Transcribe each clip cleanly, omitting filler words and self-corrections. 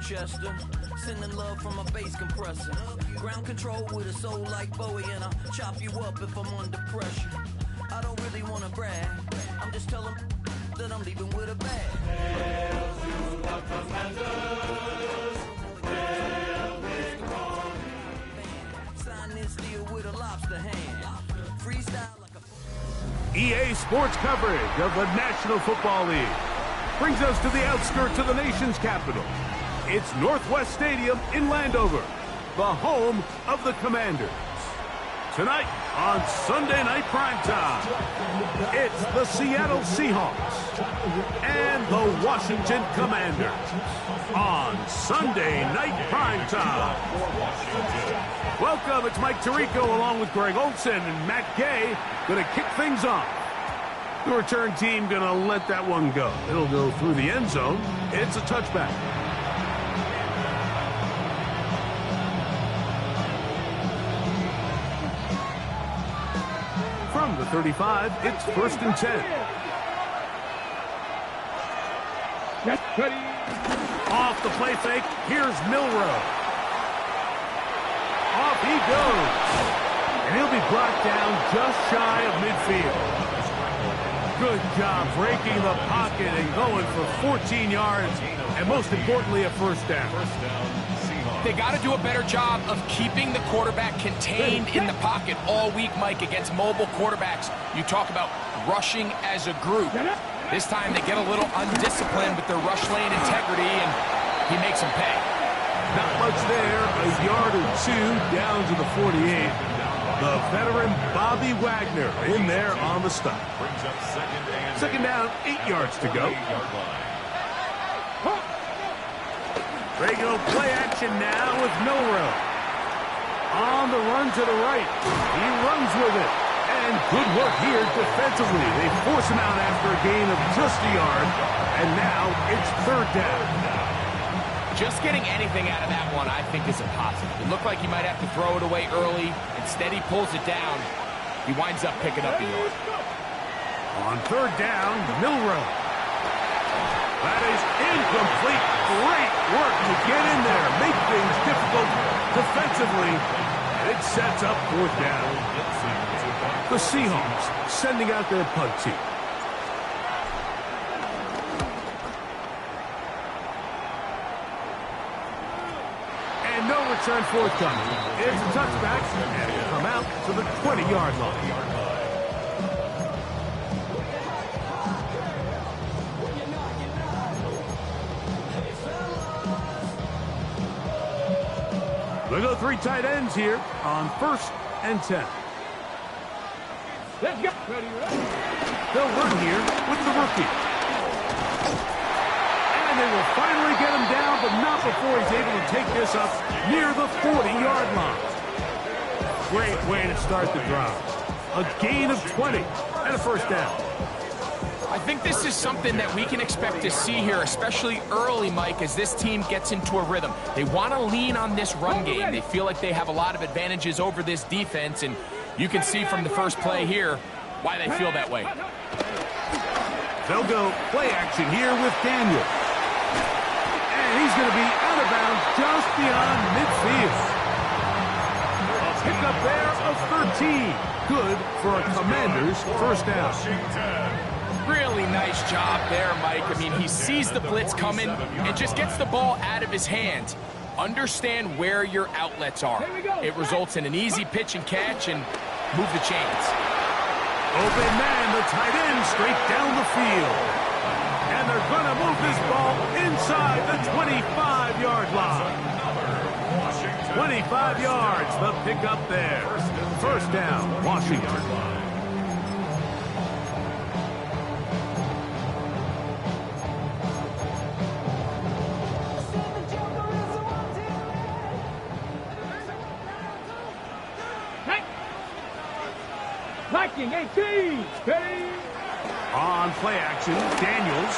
Chester. Sending love from a bass compressor. Ground control with a soul like Bowie, and I'll chop you up if I'm under pressure. I don't really want to brag. I'm just telling that I'm leaving with a bag. Hail to the Commanders. Hail with Sign this deal with a lobster hand. Freestyle like a... EA Sports coverage of the National Football League brings us to the outskirts of the nation's capital. It's Northwest Stadium in Landover, the home of the Commanders. Tonight on Sunday Night Primetime, it's the Seattle Seahawks and the Washington Commanders on Sunday Night Primetime. Welcome, it's Mike Tirico along with Greg Olson and Matt Gay going to kick things off. The return team going to let that one go. It'll go through the end zone. It's a touchback. From the 35, it's 1st and 10. Off the play fake, here's Milroe. Off he goes. And he'll be brought down just shy of midfield. Good job breaking the pocket and going for 14 yards, and most importantly, a first down. They got to do a better job of keeping the quarterback contained in the pocket all week, Mike, against mobile quarterbacks. You talk about rushing as a group. This time they get a little undisciplined with their rush lane integrity, and he makes them pay. Not much there, a yard or two down to the 48. The veteran Bobby Wagner in there on the stop. Second down, 8 yards to go. Regular play action now with Milroe. On the run to the right. He runs with it. And good work here defensively. They force him out after a gain of just a yard. And now it's 3rd down. Just getting anything out of that one, I think, is a positive. It looked like he might have to throw it away early. Instead, he pulls it down. He winds up picking up a yard. On 3rd down, Milroe. That is incomplete. Great work to get in there, make things difficult defensively, and it sets up 4th down. The Seahawks sending out their punt team. And no return forthcoming. It's a touchback, and it'll come out to the 20-yard line. They go 3 tight ends here on 1st and 10. Let's go. They'll run here with the rookie. And they will finally get him down, but not before he's able to take this up near the 40-yard line. Great way to start the drive. A gain of 20 and a first down. I think this is something that we can expect to see here, especially early, Mike, as this team gets into a rhythm. They want to lean on this run game. They feel like they have a lot of advantages over this defense, and you can see from the first play here why they feel that way. They'll go play action here with Daniel. And he's going to be out of bounds just beyond midfield. A pickup there of 13. Good for a Commander's first down. Really nice job there, Mike. I mean, he sees the blitz coming and just gets the ball out of his hands. Understand where your outlets are. It results in an easy pitch and catch and move the chains. Open man, the tight end, straight down the field. And they're going to move this ball inside the 25-yard line. 25 yards, the pickup there. First down, Washington. Blocking 18. Steady. On play action, Daniels.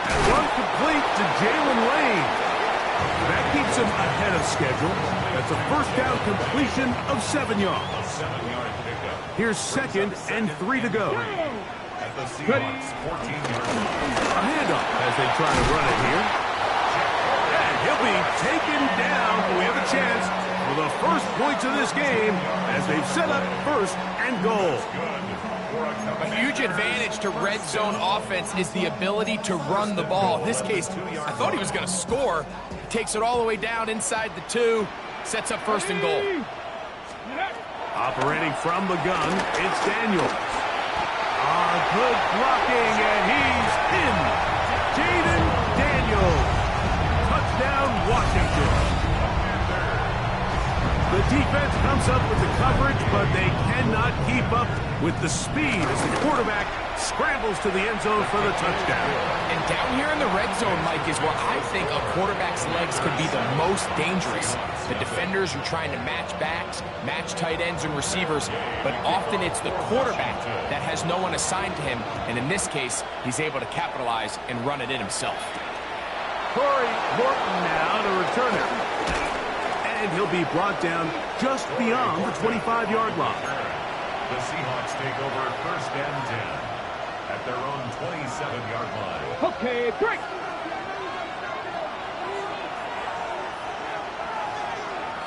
And one complete to Jalen Lane. That keeps him ahead of schedule. That's a first down completion of 7 yards. Here's 2nd and 3 to go. Ready. A handoff as they try to run it here. And he'll be points of this game as they've set up first and goal. A huge advantage to red zone offense is the ability to run the ball. In this case, I thought he was going to score. He takes it all the way down inside the 2, sets up first and goal. Operating from the gun, it's Daniels. Good blocking, and he's in. Jaden Daniels. Touchdown, Washington. The defense comes up with the coverage, but they cannot keep up with the speed as the quarterback scrambles to the end zone for the touchdown. And down here in the red zone, Mike, is where I think a quarterback's legs could be the most dangerous. The defenders are trying to match backs, match tight ends and receivers, but often it's the quarterback that has no one assigned to him, and in this case, he's able to capitalize and run it in himself. Corey Horton now to return it. And he'll be brought down just beyond the 25-yard line. The Seahawks take over first and 10 at their own 27-yard line. Okay, break.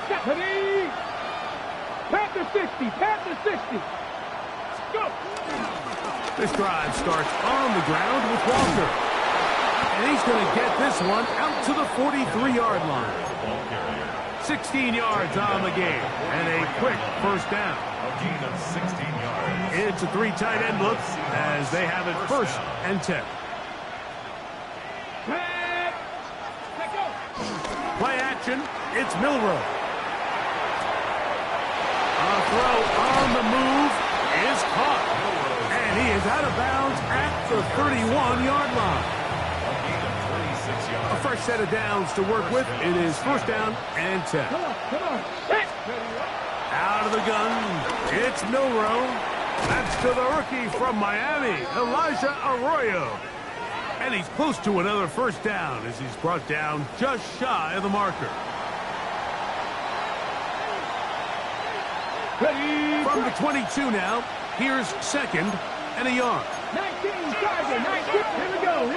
Stephanie. Pat the 60. Pat the 60. Go. This drive starts on the ground with Walker. And he's going to get this one out to the 43-yard line. 16 yards on the game, and a quick first down. A gain of 16 yards. It's a 3 tight end look as they have it first and 10. Play action, it's Milroe. A throw on the move is caught, and he is out of bounds at the 31-yard line. A fresh set of downs to work with. It is first down and 10. Come on. Out of the gun, it's Milroe. That's to the rookie from Miami, Elijah Arroyo. And he's close to another first down as he's brought down just shy of the marker. Ready. From the 22 now, here's second and a yard. 19, Tiger, 19. Here we go.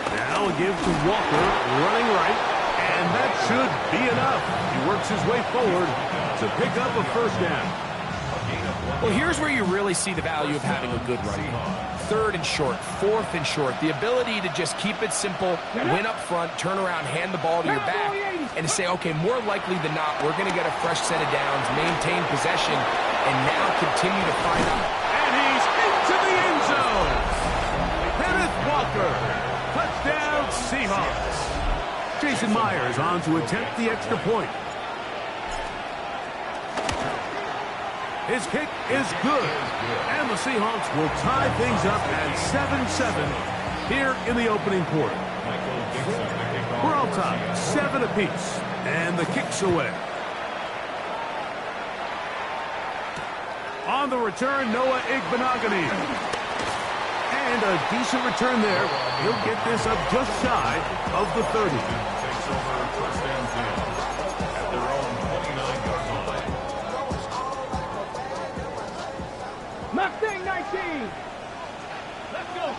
Now a give to Walker, running right, and that should be enough. He works his way forward to pick up a first down. Well, here's where you really see the value of having a good running. Third and short, fourth and short. The ability to just keep it simple, win up front, turn around, hand the ball to your back, and to say, okay, more likely than not, we're going to get a fresh set of downs, maintain possession, and now continue to find out. And he's into the end zone. Kenneth Walker. Touchdown, Seahawks. Jason Myers on to attempt the extra point. His kick is good. And the Seahawks will tie things up at 7-7 here in the opening quarter. We're all tied, 7 apiece. And the kick's away. On the return, Noah Igbenogany. And a decent return there. He'll get this up just shy of the 30. Takes over first and 10 at their own 29-yard line. Mustang 19. Let's go.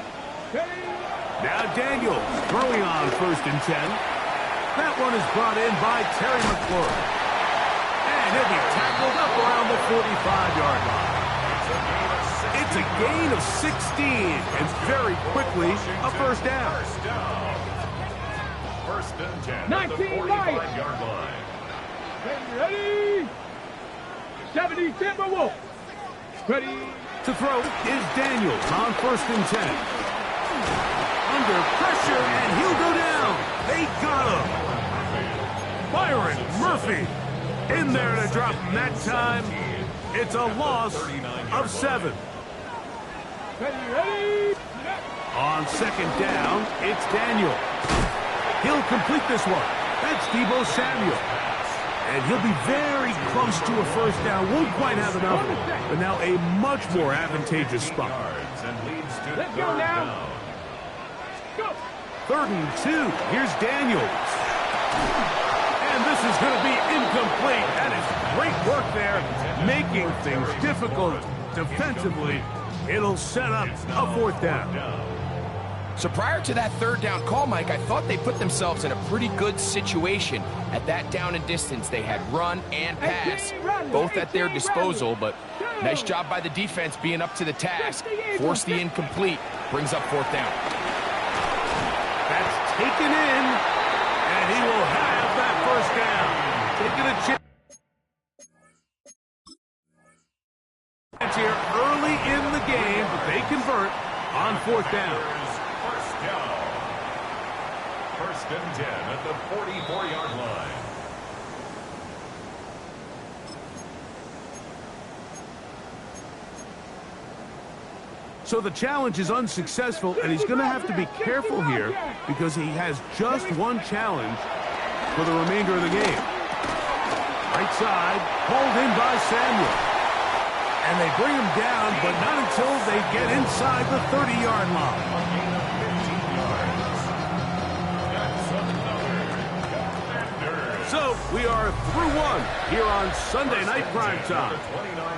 Ready. Now Daniels throwing on first and 10. That one is brought in by Terry McLaurin. And he'll be tackled up around the 45-yard line. It's a gain of 16, and very quickly a first down. First and 10 19 at the 45-yard line. Ready. 70 Timberwolves. Ready. To throw is Daniels on first and 10. Under pressure, and he'll go down. They got him. Byron Murphy in there to drop him that time. It's a loss of 7. Ready. On second down, it's Daniel. He'll complete this one. That's Deebo Samuel. And he'll be very close to a first down. Won't quite have enough, but now a much more advantageous spot. Let's go now. Go. 3rd and 2. Here's Daniels. And this is going to be incomplete. That is great work there, making things difficult defensively. It'll set up a 4th down. So prior to that third down call, Mike, I thought they put themselves in a pretty good situation. At that down and distance, they had run and pass, both at their disposal, but nice job by the defense being up to the task. Force the incomplete, brings up fourth down. That's taken in, and he will have that first down. Taking a chance here early in the game, but they convert on fourth down. First and 10 at the 44-yard line. So the challenge is unsuccessful, and he's going to have to be careful here because he has just one challenge for the remainder of the game. Right side, hauled in by Samuel. And they bring him down, but not until they get inside the 30-yard line. So we are through one here on Sunday Night Primetime.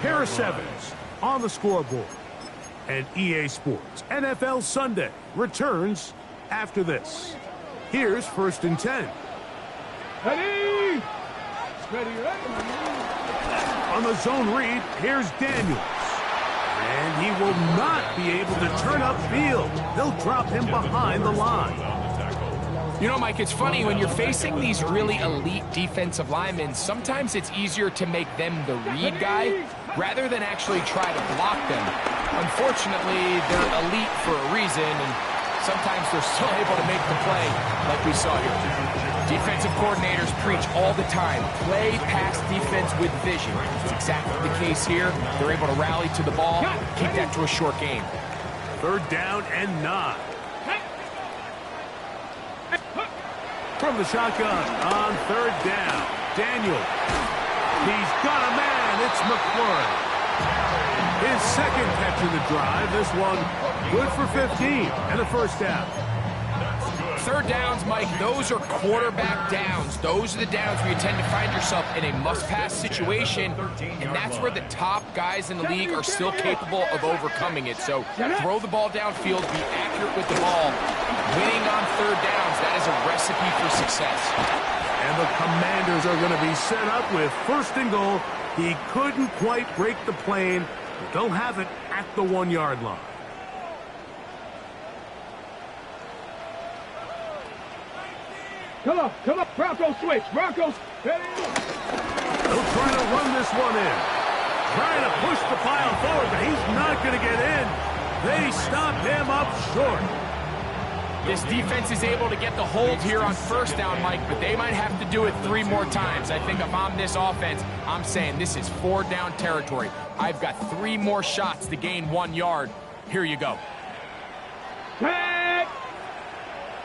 Harris Evans on the scoreboard. And EA Sports NFL Sunday returns after this. Here's first and 10. Ready! Ready. On the zone read, here's Daniels. And he will not be able to turn upfield. They'll drop him behind the line. You know, Mike, it's funny, when you're facing these really elite defensive linemen, sometimes it's easier to make them the read guy rather than actually try to block them. Unfortunately, they're elite for a reason, and sometimes they're still able to make the play like we saw here. Defensive coordinators preach all the time, play pass defense with vision. It's exactly the case here. They're able to rally to the ball, keep that to a short game. Third down and 9. From the shotgun on third down, Daniel. He's got a man. It's McLaurin. His second catch of the drive. This one good for 15 and a first down. Third downs, Mike, those are quarterback downs. Those are the downs where you tend to find yourself in a must-pass situation, and that's where the top guys in the league are still capable of overcoming it. So throw the ball downfield, be accurate with the ball. Winning on third downs, that is a recipe for success. And the Commanders are going to be set up with first and goal. He couldn't quite break the plane, but they'll have it at the 1-yard line. Come on, Broncos switch, Broncos, ready? They'll try to run this one in. Trying to push the pile forward, but he's not going to get in. They stop him up short. This defense is able to get the hold here on first down, Mike, but they might have to do it 3 more times. I think if I'm this offense, I'm saying this is 4-down territory. I've got 3 more shots to gain 1 yard. Here you go. Tag!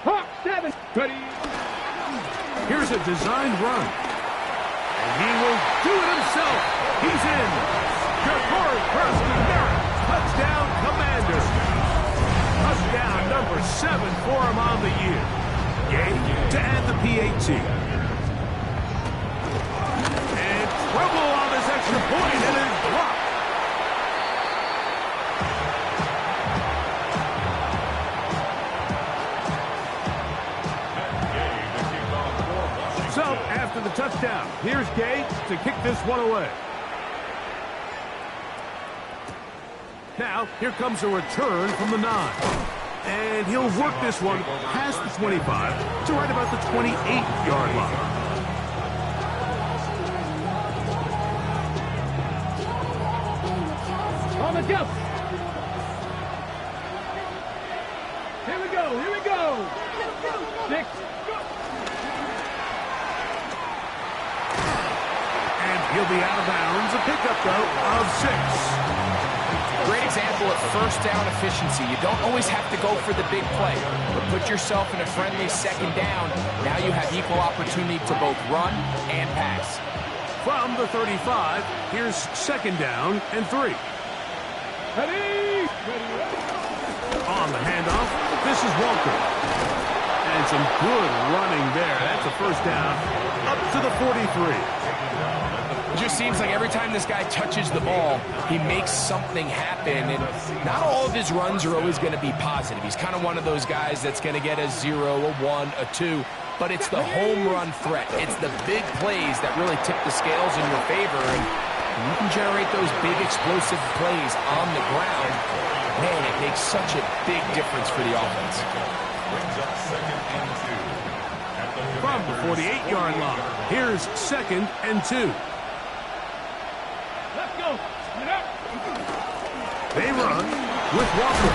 Hawk 7, ready? Here's a designed run. And he will do it himself. He's in. Jabari Krosky-Merritt. Touchdown, Commanders. Touchdown number 7 for him on the year. Game to add the PAT. And trouble on this extra point, and it is blocked. So, after the touchdown, here's Gay to kick this one away. Now, here comes a return from the 9. And he'll work this one past the 25 to right about the 28-yard line. On the jump. Here we go. 6. And he'll be out of bounds. A pickup, though, of 6. Great example of first down efficiency. You don't always have to go for the big play, but put yourself in a friendly second down. Now you have equal opportunity to both run and pass. From the 35, here's second down and 3. Ready? On the handoff, this is Walker. And some good running there. That's a first down up to the 43. It just seems like every time this guy touches the ball, he makes something happen, and not all of his runs are always going to be positive. He's kind of one of those guys that's going to get a 0, a 1, a 2, but it's the home run threat. It's the big plays that really tip the scales in your favor, and you can generate those big explosive plays on the ground. Man, it makes such a big difference for the offense. Brings up 2nd and 2. From the 48-yard line, here's 2nd and 2. Let's go. Get up. They run with Walker.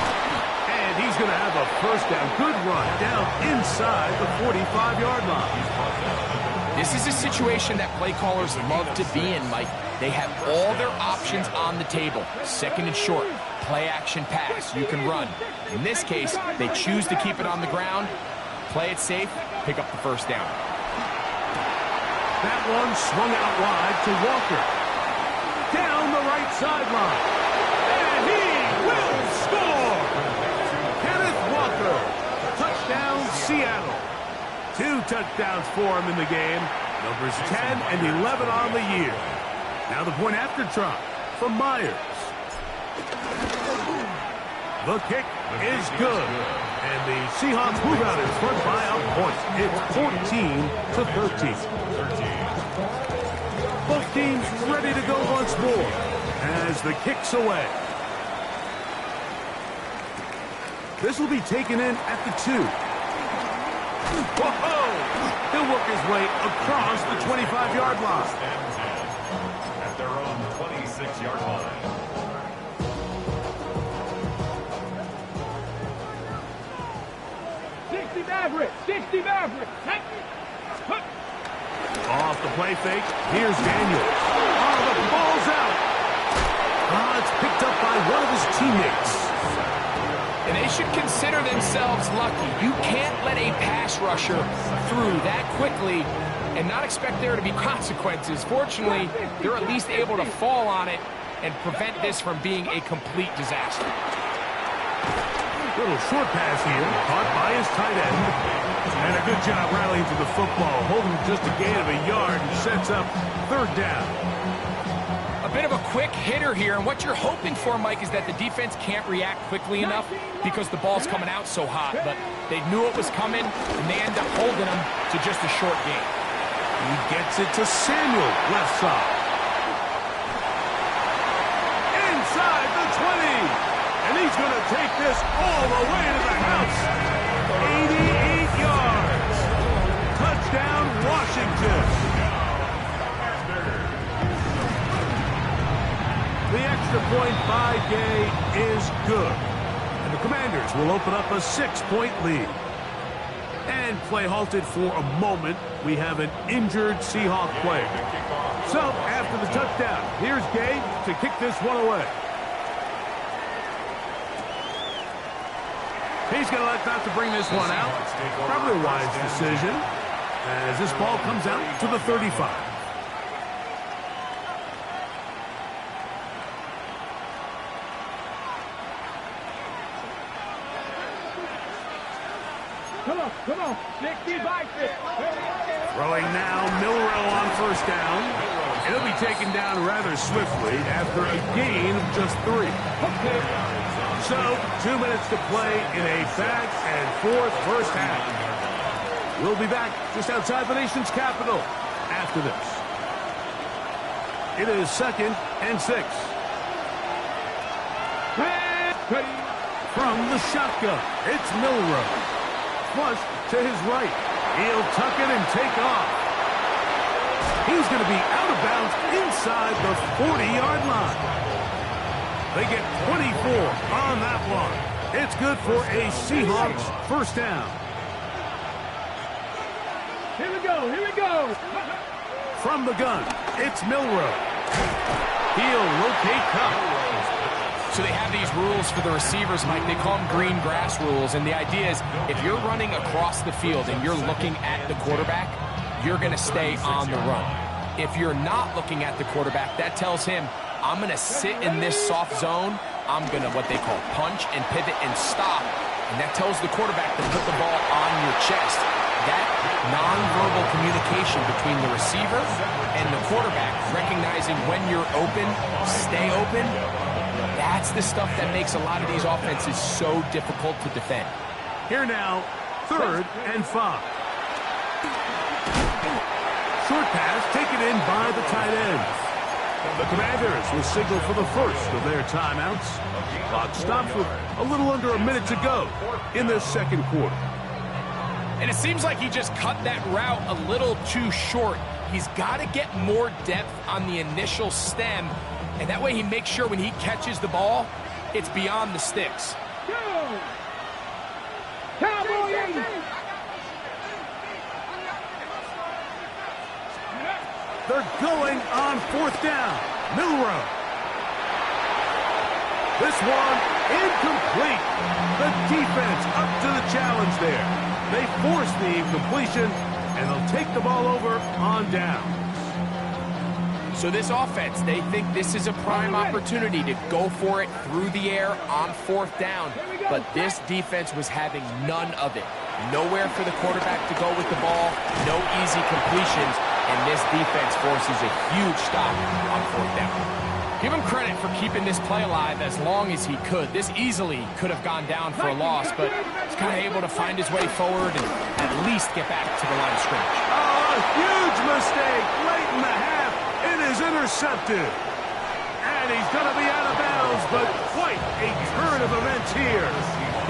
And he's going to have a first down. Good run down inside the 45-yard line. This is a situation that play callers love to be in, Mike. They have all their options on the table. 2nd and short, play action pass, you can run. In this case, they choose to keep it on the ground, play it safe, pick up the first down. That one swung out wide to Walker. Down the right sideline. And he will score! Kenneth Walker. Touchdown, Seattle. 2 touchdowns for him in the game. Numbers 10 and 11 on the year. Now the point after try from Myers. The kick is good. And the Seahawks move out in front by a point. It's 14-13. Both teams ready to go once more as the kick's away. This will be taken in at the 2. Whoa! He'll work his way across the 25-yard line. At their own 26-yard line. Maverick. 60 Maverick. Off the play fake. Here's Daniels. Oh, the ball's out. It's picked up by one of his teammates. And they should consider themselves lucky. You can't let a pass rusher through that quickly and not expect there to be consequences. Fortunately, they're at least able to fall on it and prevent this from being a complete disaster. Little short pass here, caught by his tight end. And a good job rallying to the football, holding just a gain of a yard and sets up 3rd down. A bit of a quick hitter here, and what you're hoping for, Mike, is that the defense can't react quickly enough because the ball's coming out so hot. But they knew it was coming, and they end up holding them to just a short gain. He gets it to Samuel, left side. Inside the 20. And he's going to take this all the way to the house. 88 yards. Touchdown, Washington. The extra point by Gay is good. And the Commanders will open up a 6-point lead. And play halted for a moment. We have an injured Seahawk player. So, after the touchdown, here's Gay to kick this one away. He's going to elect not to bring this one out. Probably a wise decision as this ball comes out to the 35. Come on. 60 by 50. Throwing now, Milrow on 1st down. He'll be taken down rather swiftly after a gain of just 3. So, 2 minutes to play in a back-and-forth first half. We'll be back just outside the nation's capital after this. It is 2nd and 6. From the shotgun, it's Milrow. Flush to his right. He'll tuck it and take off. He's going to be out of bounds inside the 40-yard line. They get 24 on that one. It's good for a Seahawks first down. Here we go. From the gun, it's Milrow. He'll locate Cup. So they have these rules for the receivers, Mike. They call them green grass rules. And the idea is if you're running across the field and you're looking at the quarterback, you're going to stay on the run. If you're not looking at the quarterback, that tells him, I'm going to sit in this soft zone. I'm going to what they call punch and pivot and stop. And that tells the quarterback to put the ball on your chest. that nonverbal communication between the receiver and the quarterback, recognizing when you're open, stay open, that's the stuff that makes a lot of these offenses so difficult to defend. Here now, 3rd and 5. Short pass taken in by the tight end. The Commanders will signal for the first of their timeouts. Clock stops with a little under a minute to go in this second quarter. And it seems like he just cut that route a little too short. He's got to get more depth on the initial stem, and that way he makes sure when he catches the ball, it's beyond the sticks. Go! Cowboy 80! They're going on 4th down. Milrow. This one incomplete. The defense up to the challenge there. They force the incompletion, and they'll take the ball over on down. So this offense, they think this is a prime opportunity to go for it through the air on 4th down. But this defense was having none of it. Nowhere for the quarterback to go with the ball, no easy completions, and this defense forces a huge stop on 4th down. Give him credit for keeping this play alive as long as he could. This easily could have gone down for a loss, but he's kind of able to find his way forward and at least get back to the line of scrimmage. Oh, a huge mistake late in the half. It is intercepted. And he's going to be out of bounds, but quite a turn of events here.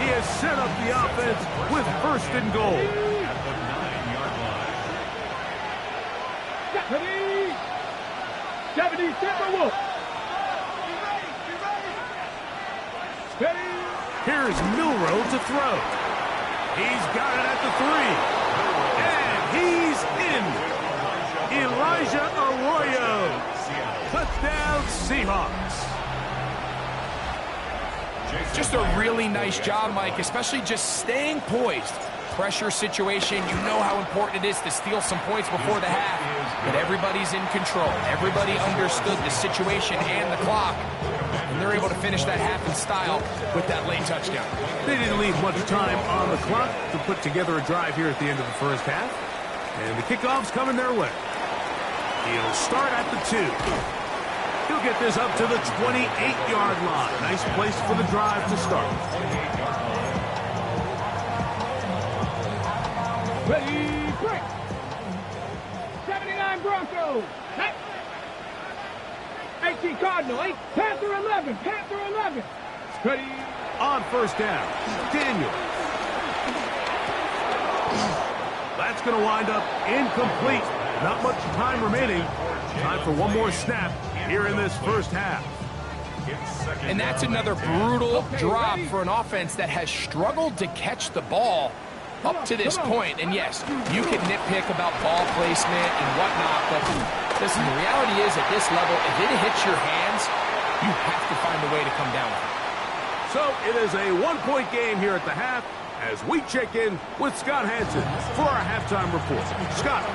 He has set up the offense with 1st and goal. At the 9-yard line. 70 Timberwolves. Here's Milrow to throw. He's got it at the 3. And he's in. Elijah Arroyo. Touchdown, Seahawks. Just a really nice job, Mike, especially just staying poised. Pressure situation, you know how important it is to steal some points before the half. But everybody's in control. Everybody understood the situation and the clock. And they're able to finish that half in style with that late touchdown. They didn't leave much time on the clock to put together a drive here at the end of the first half. And the kickoff's coming their way. He'll start at the 2. He'll get this up to the 28-yard line. Nice place for the drive to start. Ready, break. 79 Broncos. 18 Cardinal. 8 Panther 11. Panther 11. Ready. On 1st down, Daniel. That's going to wind up incomplete. Not much time remaining. Time for one more snap here in this first half. And that's another brutal drop for an offense that has struggled to catch the ball up to this point. And yes, you can nitpick about ball placement and whatnot, but listen, the reality is at this level, if it hits your hands, you have to find a way to come down with it. So it is a one-point game here at the half as we check in with Scott Hansen for our halftime report. Scott.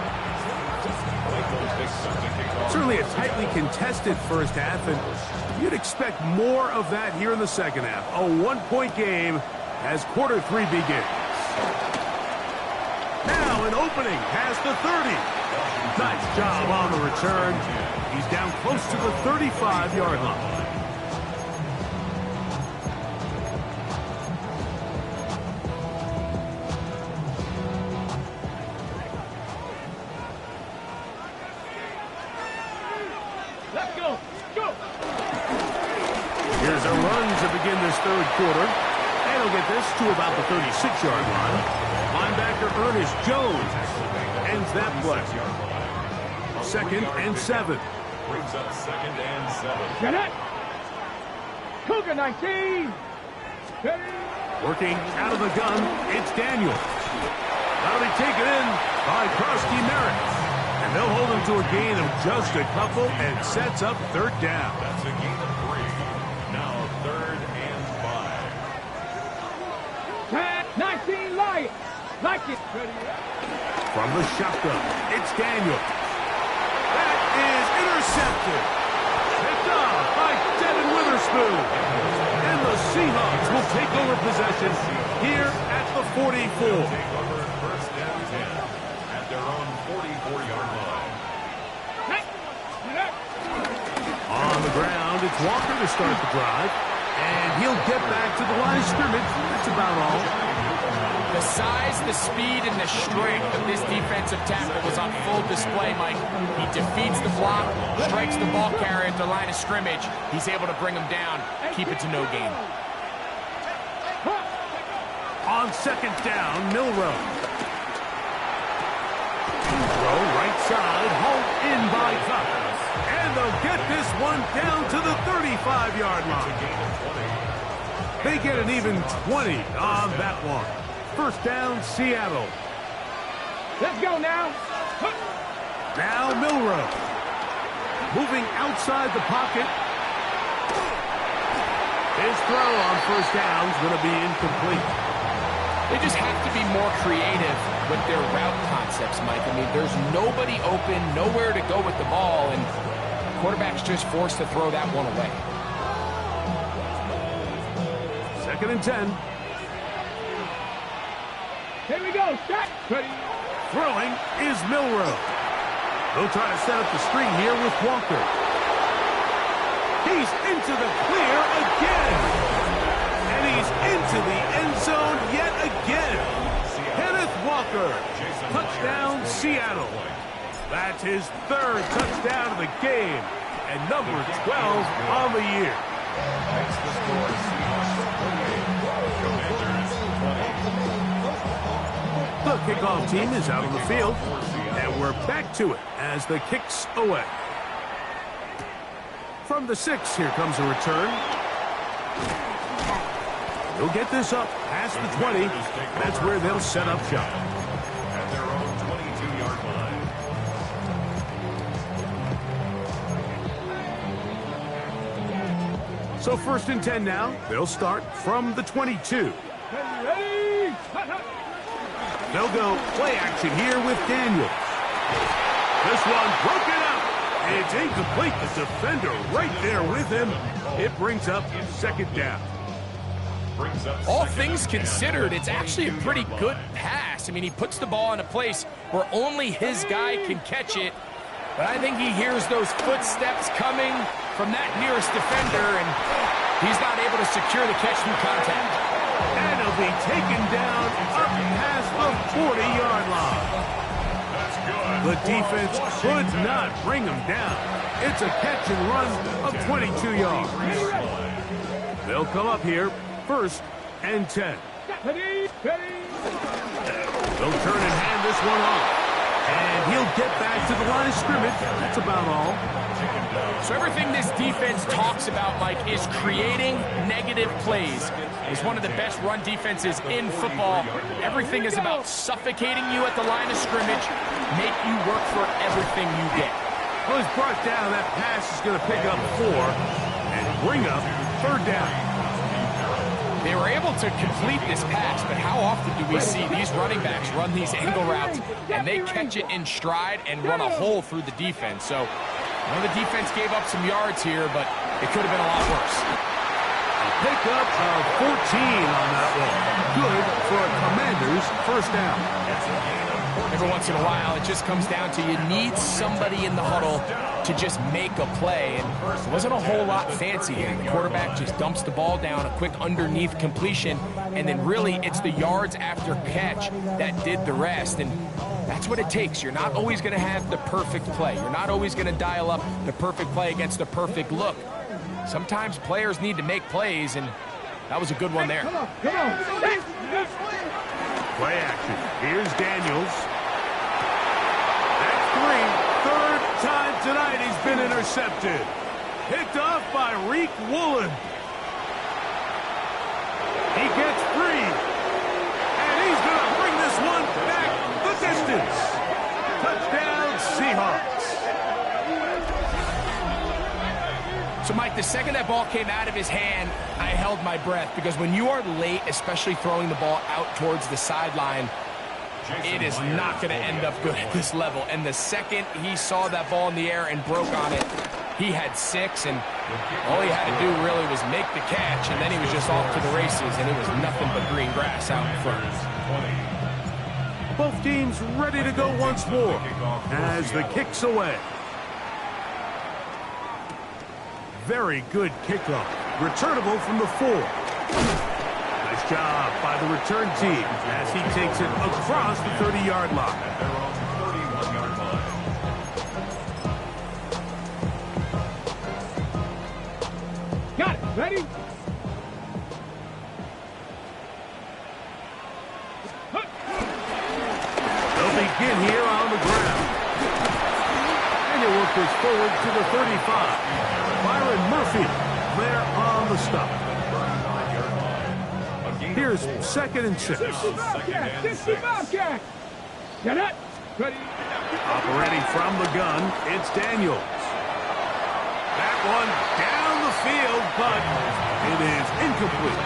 Certainly a tightly contested first half, and you'd expect more of that here in the second half. A one-point game as quarter 3 begins. Now an opening past the 30. Nice job on the return. He's down close to the 35-yard line. Let's go. Go. Here's a run to begin this third quarter. And he'll get this to about the 36-yard line. Linebacker Ernest Jones ends that play. 2nd and 7. Brings up 2nd and 7. Get it. Cougar 19. Ready. Working out of the gun, it's Daniel. That'll be taken in by Krosky Merritt. And they'll hold him to a gain of just a couple and sets up 3rd down. That's a gain of 3. Now 3rd and 5. 19 Lions. Like it. Ready. From the shotgun, it's Daniel. That is intercepted. Picked off by Devin Witherspoon. And the Seahawks will take over possession here at the 44. Take over first and 10 at their own 44-yard line. On the ground, it's Walker to start the drive. And he'll get back to the line of scrimmage. That's about all. The size, the speed, and the strength of this defensive tackle was on full display, Mike. He defeats the block, strikes the ball carrier at the line of scrimmage. He's able to bring him down, keep it to no gain. On second down, Milroe. Throw right side, hauled in by Cup. And they'll get this one down to the 35-yard line. They get an even 20 on that one. First down, Seattle. Let's go now. Now Milroe. Moving outside the pocket. His throw on first down is going to be incomplete. They just have to be more creative with their route concepts, Mike. I mean, there's nobody open, nowhere to go with the ball, and the quarterback's just forced to throw that one away. Second and 10. Here we go. Start. Ready. Throwing is Milroe. They'll try to set up the screen here with Walker. He's into the clear again. And he's into the end zone yet again. Kenneth Walker. Touchdown, Seattle. That's his third touchdown of the game. And number 12 on the year. Makes the score Seahawks 38, Commanders 20. The kickoff team is out on the field, and we're back to it as the kick's away. From the 6, here comes a return. He'll get this up past the 20. That's where they'll set up shop. At their own 22-yard line. So first and 10 now. They'll start from the 22. Ready. They'll go play action here with Daniels. This one broken up. It's incomplete. The defender right there with him. It brings up second down. All things considered, it's actually a pretty good pass. I mean, he puts the ball in a place where only his guy can catch it. But I think he hears those footsteps coming from that nearest defender, and he's not able to secure the catch through contact. And he'll be taken down up past the 40-yard line. The defense could not bring him down. It's a catch and run of 22 yards. They'll come up here, first and 10. Ready. They'll turn and hand this one off. And he'll get back to the line of scrimmage. That's about all. So everything this defense talks about, Mike, is creating negative plays. It's one of the best run defenses in football. Everything is about suffocating you at the line of scrimmage, make you work for everything you get. Well, he's brought down. That pass is going to pick up 4 and bring up third down. They were able to complete this pass, but how often do we see these running backs run these angle routes and they catch it in stride and run a hole through the defense? So I know the defense gave up some yards here, but it could have been a lot worse. A pickup of 14 on that one. Good for a Commander's first down. Every once in a while, it just comes down to you need somebody in the huddle to just make a play. And it wasn't a whole lot fancy here. The quarterback just dumps the ball down, a quick underneath completion, and then really it's the yards after catch that did the rest. And that's what it takes. You're not always going to have the perfect play. You're not always going to dial up the perfect play against the perfect look. Sometimes players need to make plays, and that was a good one there. Come on. Play action. Here's Daniels. That's 3. Third time tonight he's been intercepted. Picked off by Reek Woolen. He gets free. And he's going to bring this one back the distance. Touchdown, Seahawks. So, Mike, the second that ball came out of his hand, I held my breath, because when you are late, especially throwing the ball out towards the sideline, it is not going to end up good at this level. And the second he saw that ball in the air and broke on it, He had 6, and all he had to do really was make the catch, and then he was just off to the races, and it was nothing but green grass out in front. Both teams ready to go once more as the kick's away. Very good kickoff. Returnable from the 4. Nice job by the return team as he takes it across the 30-yard line. At their own 31-yard line. Got it. Ready? They'll begin here on the ground. And they work this forward to the 35. Byron Murphy there on the stop. Here's 2nd and 6. 60 Bobcat. 60 Bobcat. Get it. Ready? Operating from the gun, it's Daniels. That one down the field, but it is incomplete.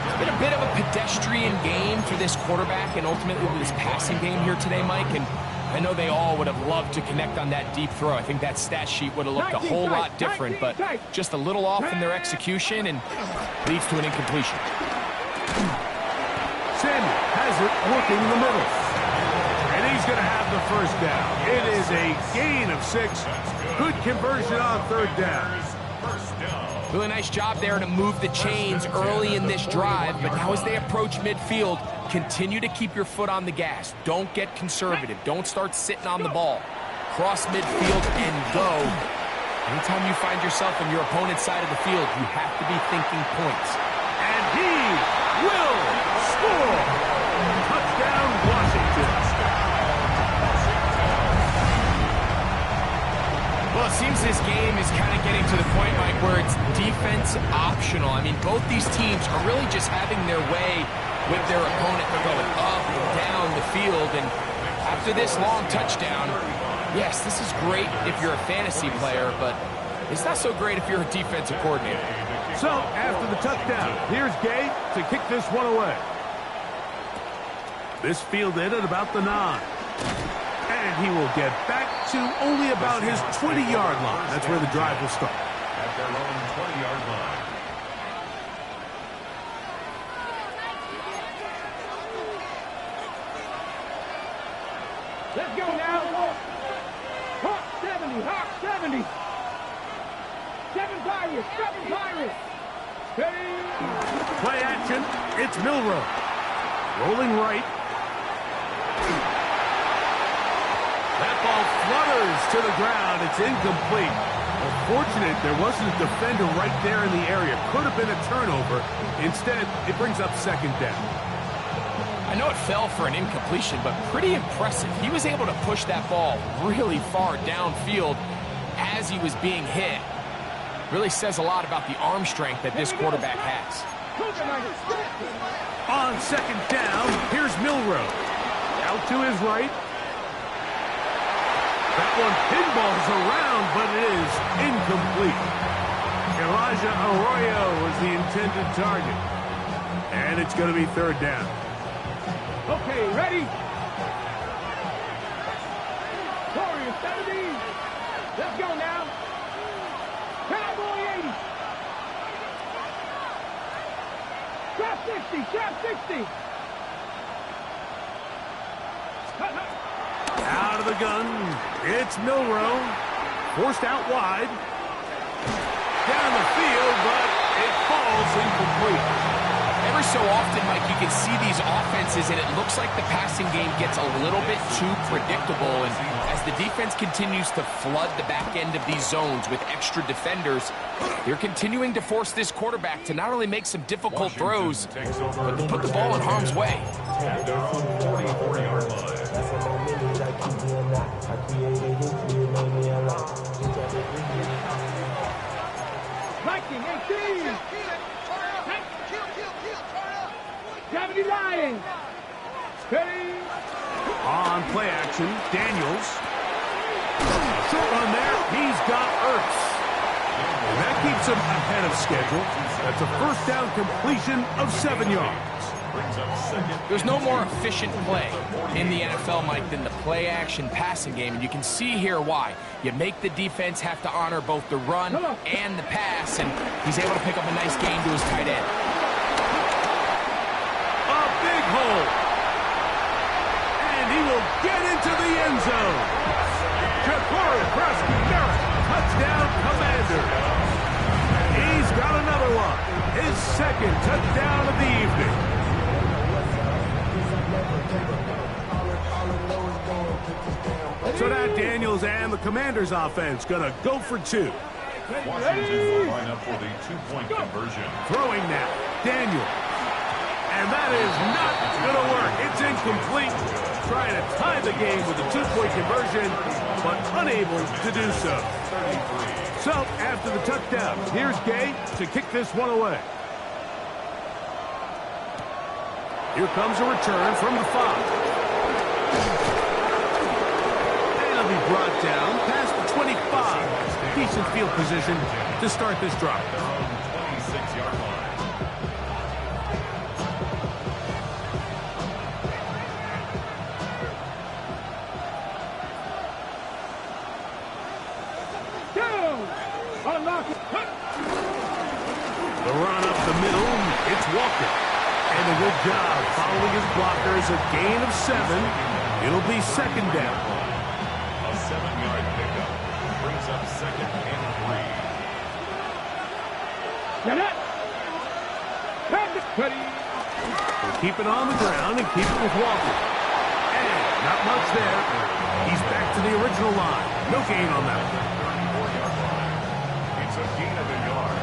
It's been a bit of a pedestrian game for this quarterback and ultimately this passing game here today, Mike. And I know they all would have loved to connect on that deep throw. I think that stat sheet would have looked a whole lot different, but just a little off in their execution and leads to an incompletion. Samuel has it working in the middle. And he's going to have the first down. It is a gain of 6. Good conversion on 3rd down. Really nice job there to move the chains early in this drive, but now as they approach midfield, continue to keep your foot on the gas. Don't get conservative. Don't start sitting on the ball. Cross midfield and go. Anytime you find yourself on your opponent's side of the field, you have to be thinking points. And he will score. Touchdown, Washington. Well, it seems this game is kind of getting to the point, Mike, where it's defense optional. I mean, both these teams are really just having their way with their opponent. They're going up and down the field, and after this long touchdown, yes, this is great if you're a fantasy player, but it's not so great if you're a defensive coordinator. So, after the touchdown, here's Gay to kick this one away. This fielded at about the 9. And he will get back to only about his 20-yard line. That's where the drive will start. At their own 20-yard line. Let's go now. Hawk 70. Hawk 70. 7 Pirates. 7 Pirates. Ready? Play action. It's Milrow. Rolling right. That ball flutters to the ground. It's incomplete. Unfortunate there wasn't a defender right there in the area. Could have been a turnover. Instead, it brings up 2nd down. I know it fell for an incompletion, but pretty impressive. He was able to push that ball really far downfield as he was being hit. Really says a lot about the arm strength that this quarterback has. On 2nd down, here's Milrow. Out to his right. That one pinballs around, but it is incomplete. Elijah Arroyo was the intended target. And it's going to be 3rd down. Okay, ready? Warrior 70. Let's go now. Cowboy 80. Trap 60. Trap 60. Out of the gun, it's Milrow. Forced out wide. Down the field, but it falls incomplete. Every so often, Mike, you can see these offenses, and it looks like the passing game gets a little bit too predictable. And as the defense continues to flood the back end of these zones with extra defenders, they're continuing to force this quarterback to not only make some difficult throws, but to put the ball in harm's way. At their own 44-yard line. Viking 18. 70 Lions. Ready? On play action, Daniels. Short run there. He's got Ertz. And that keeps him ahead of schedule. That's a 1st down completion of 7 yards. Brings up second. There's no more efficient play in the NFL, Mike, than the play-action passing game, and you can see here why. You make the defense have to honor both the run and the pass, and he's able to pick up a nice gain to his tight end. A big hole. And he will get into the end zone. Ja'Cory Preston-Merritt, touchdown Commander. He's got another one. His second touchdown of the evening. So now Daniels and the Commanders offense gonna go for two. Washington will line up for the two-point conversion. Throwing now, Daniel. And that is not gonna work. It's incomplete. Trying to tie the game with a two-point conversion, but unable to do so. So, after the touchdown, here's Gay to kick this one away. Here comes a return from the 5. And he'll be brought down past the 25. Decent field position to start this drive. 26-yard line. The run up the middle, it's Walker. And a good job following his blockers, a gain of 7. It'll be second down. A 7-yard pickup brings up second and 3. We'll keep it on the ground and keep it with Walker. And not much there. He's back to the original line. No gain on that one. 34-yard line. It's a gain of a yard.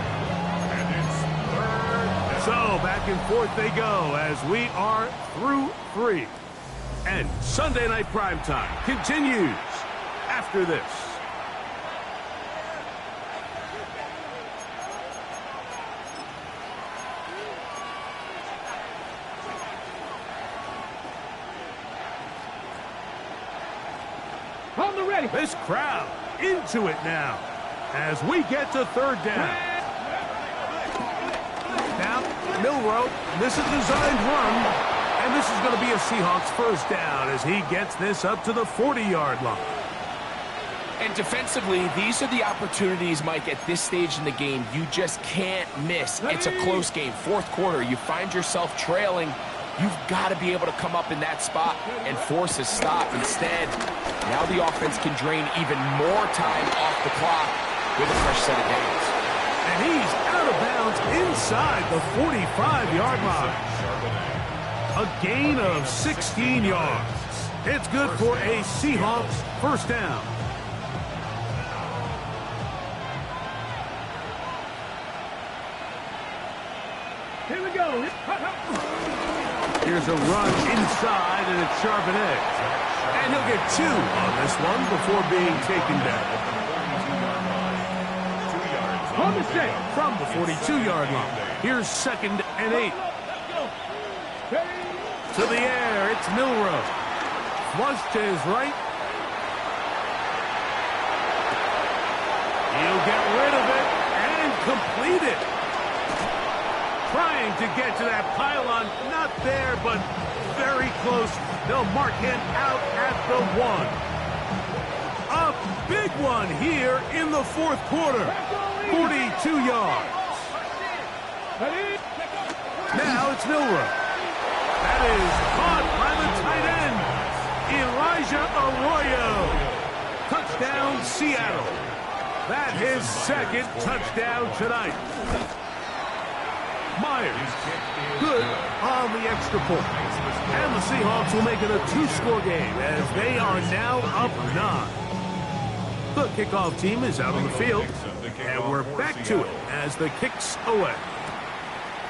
And it's third down. So back and forth they go as we are through 3. And Sunday Night Primetime continues after this. On the ready. This crowd into it now as we get to third down. Now, Milroe, this is designed run, and this is going to be a Seahawks first down as he gets this up to the 40-yard line. And defensively, these are the opportunities, Mike, at this stage in the game you just can't miss. It's a close game. Fourth quarter, you find yourself trailing. You've got to be able to come up in that spot and force a stop. Instead, now the offense can drain even more time off the clock with a fresh set of downs. And he's out of bounds inside the 45-yard line. A gain of 16 yards. It's good for a Seahawks first down. Here we go. Here's a run inside, and it's Charbonnet. And he'll get 2 on this one before being taken down. 2 yards On the set. From the 42-yard line. Here's second and 8. To the air, it's Milroe. Flush to his right. He'll get rid of it and complete it. Trying to get to that pylon, not there, but very close. They'll mark him out at the 1. A big one here in the fourth quarter. 42 yards. Now it's Milroe. That is caught by the tight end, Elijah Arroyo. Touchdown, Seattle. That his second touchdown tonight. Myers, good on the extra point. And the Seahawks will make it a 2-score game as they are now up 9. The kickoff team is out on the field, and we're back to it as the kick's away.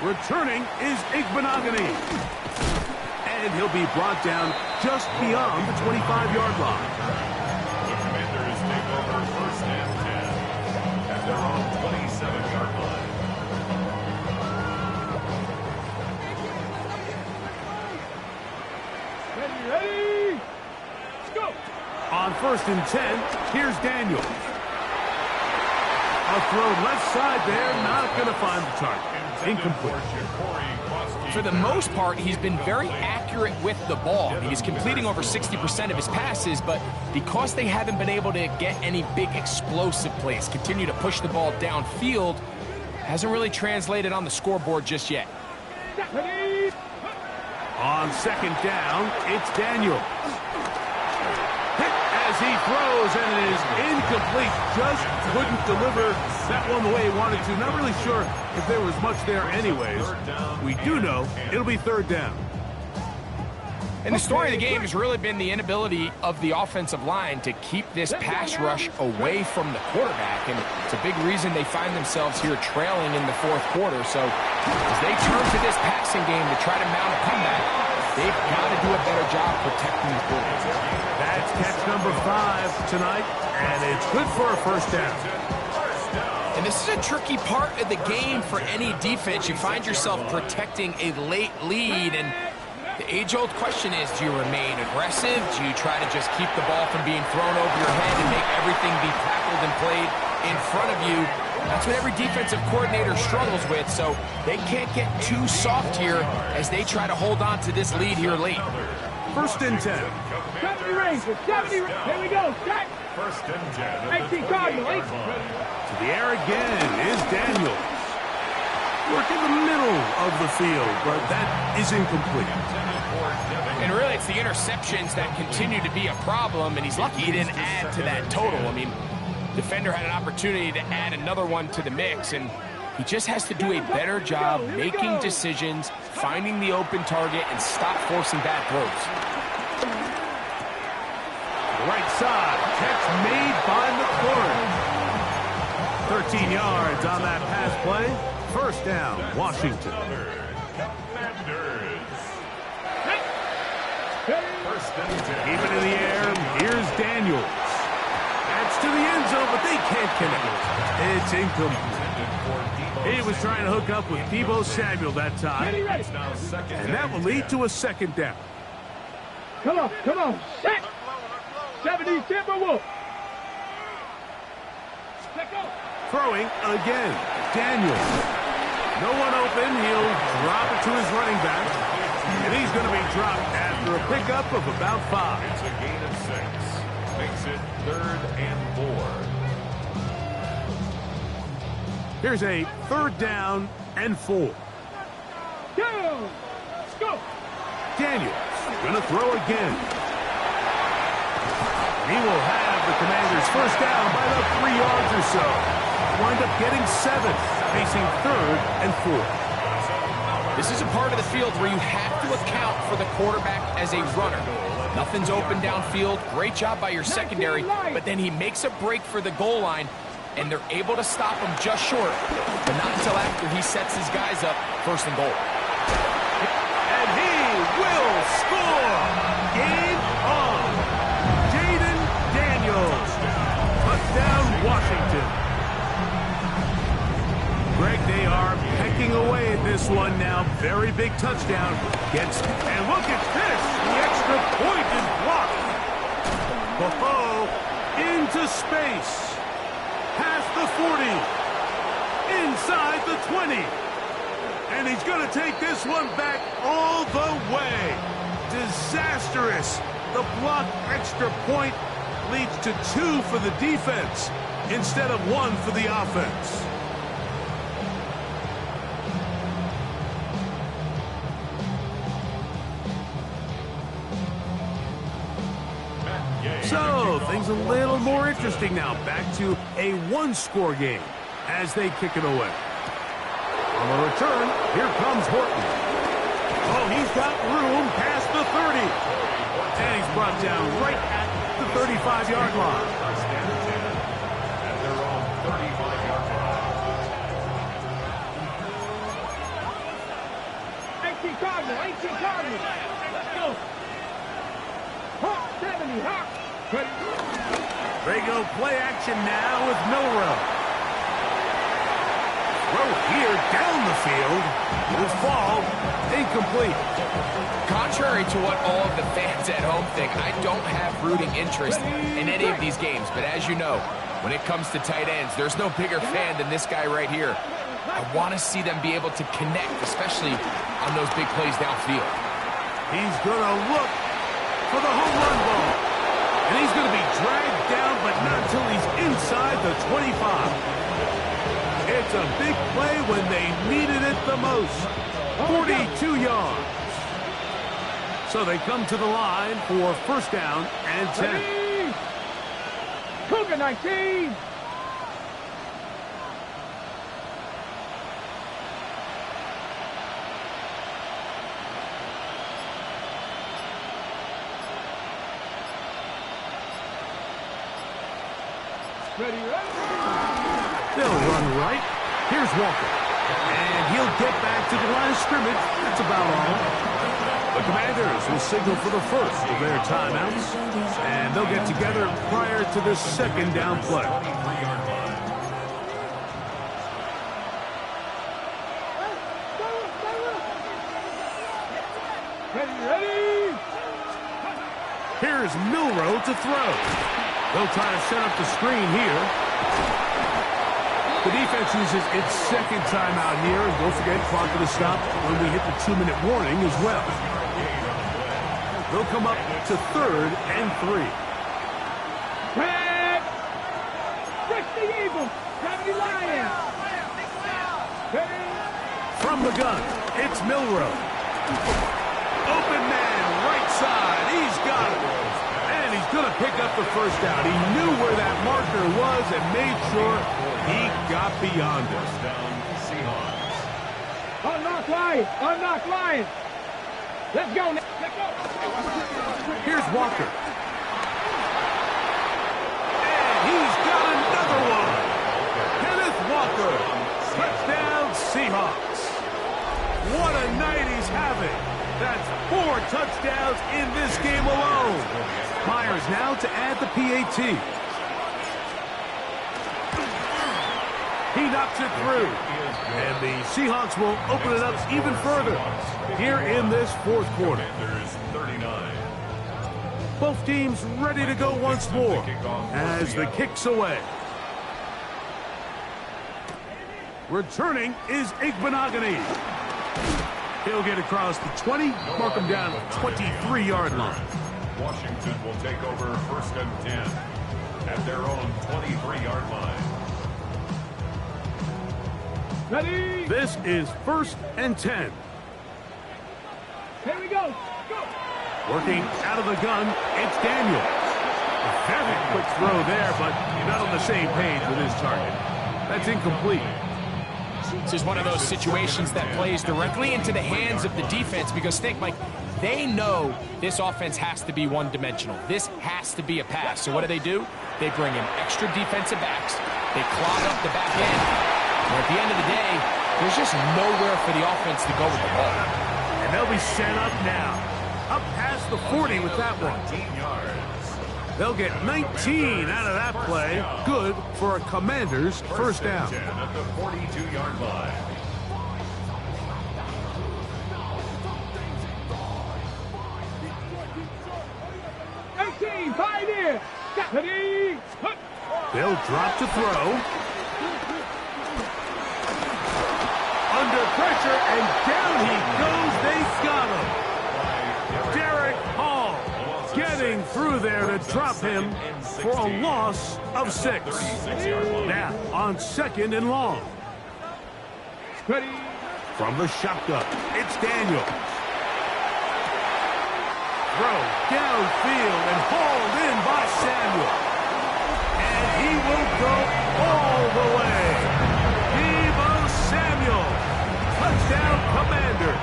Returning is Igbenogany. And he'll be brought down just beyond the 25-yard line. The Commanders take over first and 10 at their own 27-yard line. Ready? Let's go. On first and 10, here's Daniels. A throw left side there, not going to find the target. incomplete. For the most part, he's been very accurate with the ball. I mean, he's completing over 60% of his passes, but because they haven't been able to get any big explosive plays, continue to push the ball downfield, hasn't really translated on the scoreboard just yet. On second down, it's Daniel. Hit as he throws, and it is incomplete. Just couldn't deliver that one the way he wanted to. Not really sure if there was much there anyways. We do know it'll be third down. And the story of the game has really been the inability of the offensive line to keep this pass rush away from the quarterback. And it's a big reason they find themselves here trailing in the fourth quarter. So as they turn to this passing game to try to mount a comeback, they've got to do a better job protecting the quarterback. That's catch number 5 tonight, and it's good for a first down. And this is a tricky part of the game for any defense. You find yourself protecting a late lead, and the age-old question is, do you remain aggressive? Do you try to just keep the ball from being thrown over your head and make everything be tackled and played in front of you? That's what every defensive coordinator struggles with, so they can't get too soft here as they try to hold on to this lead here late. First and 10. 70 Rangers, 70. Here we go. Set. First and 10. 18 Cardinal. 18. To the air again is Daniels. Work in the middle of the field, but that is incomplete. And really, it's the interceptions that continue to be a problem, and he's lucky he didn't add to that total. I mean, defender had an opportunity to add another one to the mix, and he just has to do a better job making decisions, finding the open target, and stop forcing bad throws. Right side, catch made by McLaurin. 13 yards on that pass play. First down, Washington. Even in the air, here's Daniels. That's to the end zone, but they can't connect. It's incomplete. He was trying to hook up with Deebo Samuel that time. And that will lead to a second down. Come on, come on. Set. 70 Timberwolves. Let go. Throwing again, Daniels. No one open. He'll drop it to his running back. And he's going to be dropped after a pickup of about 5. It's a gain of 6. Makes it 3rd and 4. Here's a third down and 4. Down. Let's go. Daniels going to throw again. He will have the Commanders' first down by about 3 yards or so. Wind up getting 7, facing 3rd and 4. This is a part of the field where you have to account for the quarterback as a runner. Nothing's open downfield. Great job by your secondary, but then he makes a break for the goal line, and they're able to stop him just short, but not until after he sets his guys up 1st and goal. And he will score! Game on! Jaden Daniels. Touchdown, Washington. Greg, they are pecking away at this one now. Very big touchdown. And look at this. The extra point is blocked. Ho-ho. Into space. Past the 40. Inside the 20. And he's going to take this one back all the way. Disastrous. The blocked extra point leads to 2 for the defense instead of 1 for the offense. So, things a little more interesting now. Back to a 1-score game as they kick it away. On the return, here comes Horton. Oh, he's got room past the 30. And he's brought down right at the 35-yard line. First and 10 at their own 35-yard line. 18 Cardinal. 18 Cardinal. Let's go. Hawk 70. Hawk. They go play action now with Milrow. Throw here down the field. Will fall incomplete. Contrary to what all of the fans at home think, I don't have rooting interest in any of these games. But as you know, when it comes to tight ends, there's no bigger fan than this guy right here. I want to see them be able to connect, especially on those big plays downfield. He's going to look for the home run ball. And he's going to be dragged down, but not until he's inside the 25. It's a big play when they needed it the most. 42 yards. So they come to the line for first down and 10. Cougar 19. Ready, ready. They'll run right. Here's Walker. And he'll get back to the line of scrimmage. That's about all. The Commanders will signal for the first of their timeouts. And they'll get together prior to the second down play. Ready, ready. Here's Milroe to throw. They'll try to set up the screen here. The defense uses its second timeout here. And don't forget, clock to the stop when we hit the 2-minute warning as well. They'll come up to 3rd and 3. Red. 60 Eagles. 70 Lions. Ready. From the gun, it's Milroe. Open man, right side. He's got it. And he's going to pick up the first down. He knew where that marker was and made sure he got beyond it. Unlock Lions. Unlock Lions. Let's go. Let's go. Here's Walker. And he's got another one. Kenneth Walker. Touchdown Seahawks. What a night he's having. That's 4 touchdowns in this game alone. Myers now to add the PAT. He knocks it through. And the Seahawks will open it up even further here in this fourth quarter. Both teams ready to go once more as the kick's away. Returning is Igbenogany. He'll get across the 20, mark him down at the 23-yard line. Washington will take over 1st and 10 at their own 23-yard line. Ready. This is 1st and 10. Here we go. Go. Working out of the gun, it's Daniel. A very quick throw there, but not on the same page with his target. That's incomplete. This is one of those situations that plays directly into the hands of the defense because, think, Mike, they know this offense has to be one-dimensional. This has to be a pass. So what do? They bring in extra defensive backs. They clog up the back end. And at the end of the day, there's just nowhere for the offense to go with the ball. And they'll be set up now. Up past the 40 with that one. 19 yards. They'll get 19 out of that play. Good for a Commander's first down. 10 at the 42-yard line. Pioneer. Ready. They'll drop to throw. Under pressure, and down he goes. They got him. Derek Hall getting through there to drop him for a loss of 6. Now on 2nd and long. Ready. From the shotgun, it's Daniel. Throw downfield and hauled in by Samuel. And he will go all the way. Deebo Samuel. Touchdown Commander.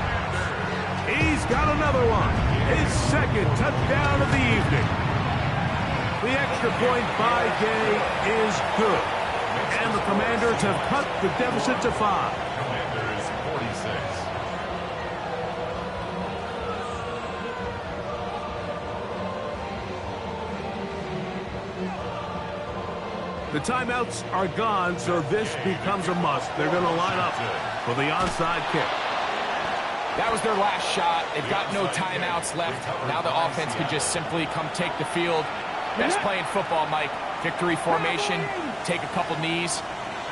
He's got another one. His 2nd touchdown of the evening. The extra point by Gay is good. And the Commanders have cut the deficit to 5. Commanders 46. The timeouts are gone, so this becomes a must. They're going to line up for the onside kick. That was their last shot. They've got no timeouts left. Now the offense could just simply come take the field. Best play in football, Mike. Victory formation, take a couple knees,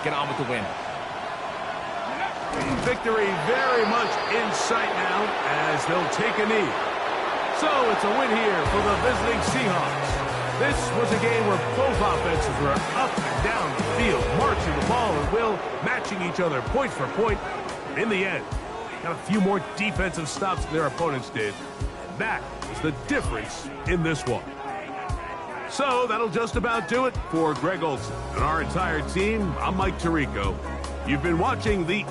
get on with the win. victory very much in sight now as they'll take a knee. So it's a win here for the visiting Seahawks. This was a game where both offenses were up and down the field, marching the ball at will, matching each other point for point. In the end, got a few more defensive stops than their opponents did. And that was the difference in this one. So that'll just about do it for Greg Olson and our entire team. I'm Mike Tirico. You've been watching the